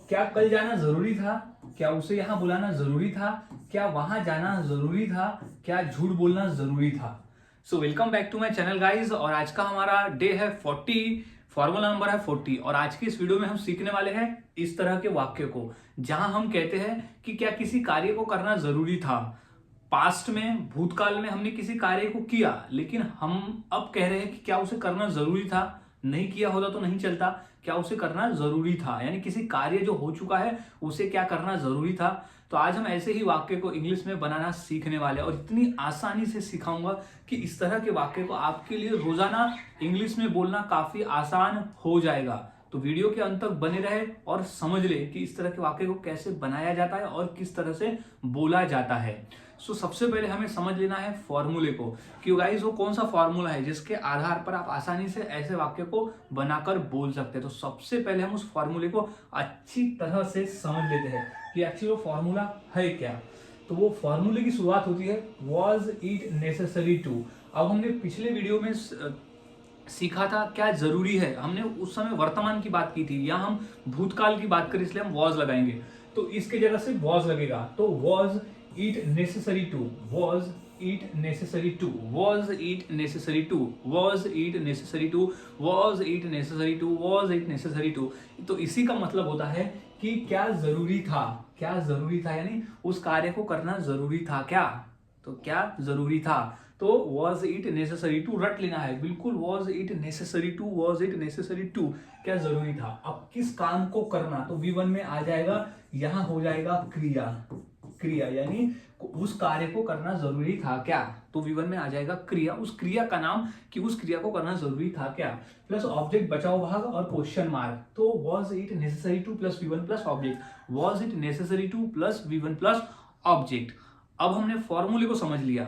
क्या कल जाना जरूरी था? क्या उसे यहाँ बुलाना जरूरी था? क्या वहां जाना जरूरी था? क्या झूठ बोलना जरूरी था? So welcome back to my channel guys. और आज का हमारा डे है 40, फॉर्मूला नंबर है 40। और आज की इस वीडियो में हम सीखने वाले हैं इस तरह के वाक्य को जहां हम कहते हैं कि क्या किसी कार्य को करना जरूरी था। पास्ट में, भूतकाल में हमने किसी कार्य को किया, लेकिन हम अब कह रहे हैं कि क्या उसे करना जरूरी था। नहीं किया होता तो नहीं चलता, क्या उसे करना जरूरी था, यानी किसी कार्य जो हो चुका है उसे क्या करना जरूरी था। तो आज हम ऐसे ही वाक्य को इंग्लिश में बनाना सीखने वाले हैं और इतनी आसानी से सिखाऊंगा कि इस तरह के वाक्य को आपके लिए रोजाना इंग्लिश में बोलना काफी आसान हो जाएगा। तो वीडियो के अंत तक बने रहे और समझ ले कि इस तरह के वाक्य को कैसे बनाया जाता है और किस तरह से बोला जाता है। सबसे पहले हमें समझ लेना है फॉर्मूले को कि गाइस वो कौन सा फॉर्मूला है जिसके आधार पर आप आसानी से ऐसे वाक्य को बनाकर बोल सकते हैं। तो सबसे पहले हम उस फॉर्मूले को अच्छी तरह से समझ लेते हैं कि एक्चुअली वो फॉर्मूला है क्या। तो वो फॉर्मूले की शुरुआत होती है वॉज इट नेसेसरी टू। अब हमने पिछले वीडियो में सीखा था क्या जरूरी है, हमने उस समय वर्तमान की बात की थी, या हम भूतकाल की बात करें इसलिए हम वॉज लगाएंगे। तो इसके जगह से वॉज लगेगा। तो was it necessary to, was it necessary to, was it necessary to, was it necessary to, was it necessary to, was it necessary to. तो इसी का मतलब होता है कि क्या जरूरी था, क्या जरूरी था, यानी उस कार्य को करना जरूरी था क्या। तो क्या जरूरी था, तो वॉज इट नेसेसरी टू रट लेना है बिल्कुल। Was it necessary to, was it necessary to, क्या जरूरी था। अब किस काम को करना, तो V1 में आ जाएगा, यहां हो जाएगा क्रिया, क्रिया यानी उस कार्य को करना जरूरी था क्या। तो V1 में आ जाएगा क्रिया, उस क्रिया का नाम कि उस क्रिया को करना जरूरी था क्या, प्लस ऑब्जेक्ट बचाओ भाग और क्वेश्चन मार्क। तो was it necessary two plus V1 plus object, was it necessary two plus V1 plus object. अब हमने फॉर्मूले को समझ लिया,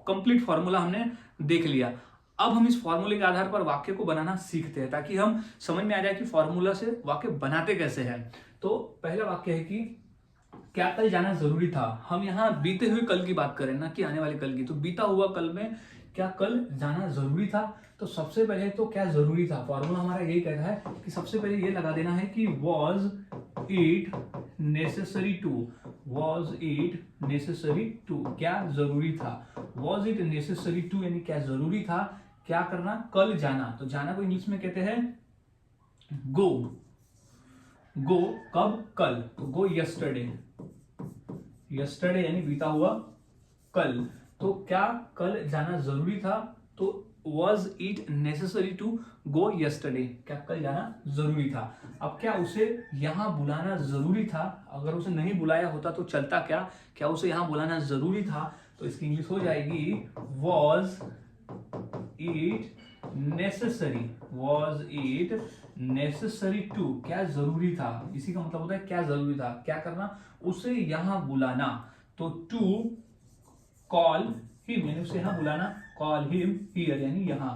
कंप्लीट फॉर्मूला हमने देख लिया। अब हम इस फॉर्मूले के आधार पर वाक्य को बनाना सीखते हैं ताकि हम समझ में आ जाए कि फॉर्मूला से वाक्य बनाते कैसे हैं। तो पहला वाक्य है कि क्या कल जाना जरूरी था। हम यहाँ बीते हुए कल की बात करें ना कि आने वाले कल की। तो बीता हुआ कल में क्या कल जाना जरूरी था। तो सबसे पहले तो क्या जरूरी था, फॉर्मूला हमारा यही कहता है कि सबसे पहले ये लगा देना है कि was it necessary to, was it necessary to, क्या जरूरी था। वॉज इट नेसेसरी टू यानी क्या जरूरी था, क्या करना, कल जाना। तो जाना को इंग्लिश में कहते हैं गो। गो कब, कल। तो गो यस्टरडे, यस्टरडे यानी बीता हुआ कल। तो क्या कल जाना जरूरी था, तो was it necessary to go yesterday, क्या कल जाना जरूरी था। अब क्या उसे यहां बुलाना जरूरी था, अगर उसे नहीं बुलाया होता तो चलता क्या, क्या उसे यहां बुलाना जरूरी था। तो इसकी इंग्लिश हो जाएगी was it necessary, was it necessary to, क्या जरूरी था। इसी का मतलब होता है क्या जरूरी था, क्या करना, उसे यहां बुलाना। तो टू कॉल हिम यानी उसे यहां बुलाना, कॉल हिम हियर यानी यहां।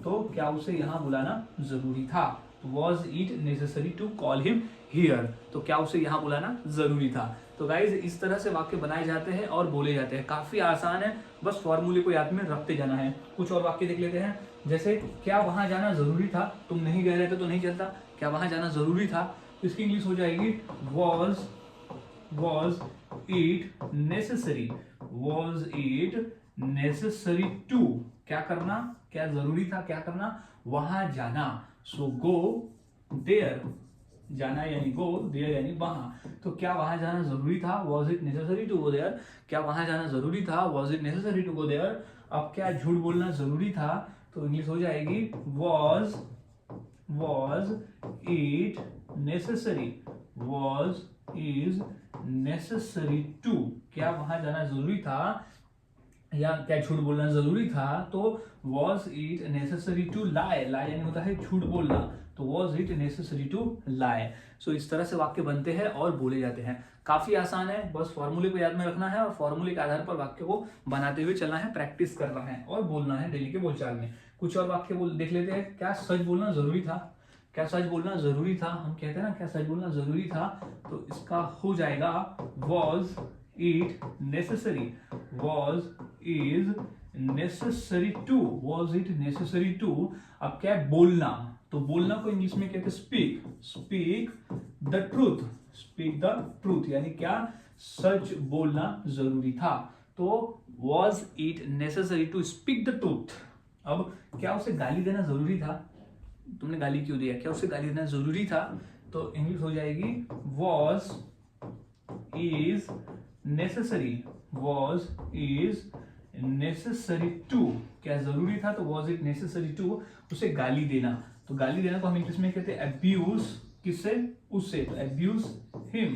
तो क्या उसे यहां बुलाना जरूरी था, was it necessary to call him here, तो क्या उसे यहां बुलाना जरूरी था। तो गाइज इस तरह से वाक्य बनाए जाते हैं और बोले जाते हैं, काफी आसान है, बस फॉर्मूले को याद में रखते जाना है। कुछ और वाक्य देख लेते हैं, जैसे क्या वहां जाना जरूरी था, तुम नहीं गए रहते तो नहीं चलता, क्या वहां जाना जरूरी था। तो इसकी इंग्लिश हो जाएगी was it necessary, was it necessary to, क्या करना, क्या जरूरी था, क्या करना, वहां जाना। सो गो देयर, जाना यानी गो, देयर यानी वहां। तो क्या वहां जाना जरूरी था, was it necessary to go there, क्या वहां जाना जरूरी था, was it necessary to go there. अब क्या झूठ बोलना जरूरी था, तो इंग्लिश हो जाएगी was it necessary, was is necessary to, क्या वहां जाना जरूरी था या क्या झूठ बोलना जरूरी था। तो was it necessary to lie, lie यानी होता है झूठ बोलना, तो was it necessary to lie. सो इस तरह से वाक्य बनते हैं और बोले जाते हैं। काफी आसान है, बस फॉर्मूले को याद में रखना है और फॉर्मूले के आधार पर वाक्य को बनाते हुए चलना है, प्रैक्टिस करना है और बोलना है डेली के बोलचाल में। कुछ और वाक्य देख लेते हैं। क्या सच बोलना जरूरी था, क्या सच बोलना जरूरी था, हम कहते हैं ना क्या सच बोलना जरूरी था। तो इसका हो जाएगा was it necessary, was is necessary to, was it necessary to. अब क्या है बोलना, तो बोलना को इंग्लिश में कहते हैं speak, speak the truth, speak the truth यानी क्या, सच बोलना जरूरी था। तो was it necessary to speak the truth. अब क्या उसे गाली देना जरूरी था, तुमने गाली क्यों दिया, क्या उसे गाली देना जरूरी था, तो इंग्लिश हो जाएगी was is necessary, was is necessary to, क्या जरूरी था, तो वॉज इट नेसेसरी टू उसे गाली देना। तो गाली देना को हम इंग्लिश में कहते हैं अब्यूज, किससे, उससे, तो अब्यूज हिम,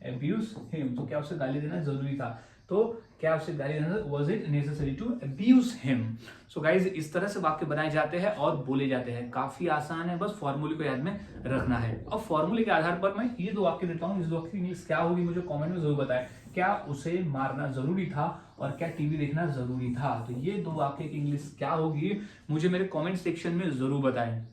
अब्यूज हिम, तो क्या उसे गाली देना जरूरी था, तो क्या उसे गाली देना, was it necessary to abuse him. So guys इस तरह से वाक्य बनाए जाते हैं और बोले जाते हैं, काफी आसान है, बस फॉर्मूले को याद में रखना है। अब फॉर्मूले के आधार पर मैं ये दो वाक्य देता हूँ, इस दो वाक्य की इंग्लिश क्या होगी मुझे कमेंट में जरूर बताएं। क्या उसे मारना जरूरी था और क्या टीवी देखना जरूरी था, तो ये दो वाक्य की इंग्लिश क्या होगी मुझे मेरे कमेंट सेक्शन में जरूर बताएं।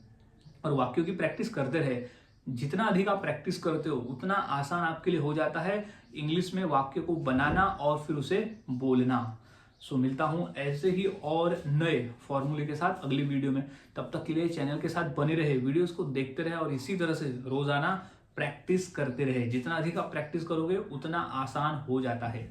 और वाक्यों की प्रैक्टिस करते रहे, जितना अधिक आप प्रैक्टिस करते हो उतना आसान आपके लिए हो जाता है इंग्लिश में वाक्य को बनाना और फिर उसे बोलना। सो मिलता हूं ऐसे ही और नए फॉर्मूले के साथ अगली वीडियो में, तब तक के लिए चैनल के साथ बने रहे, वीडियोस को देखते रहे और इसी तरह से रोजाना प्रैक्टिस करते रहे। जितना अधिक आप प्रैक्टिस करोगे उतना आसान हो जाता है।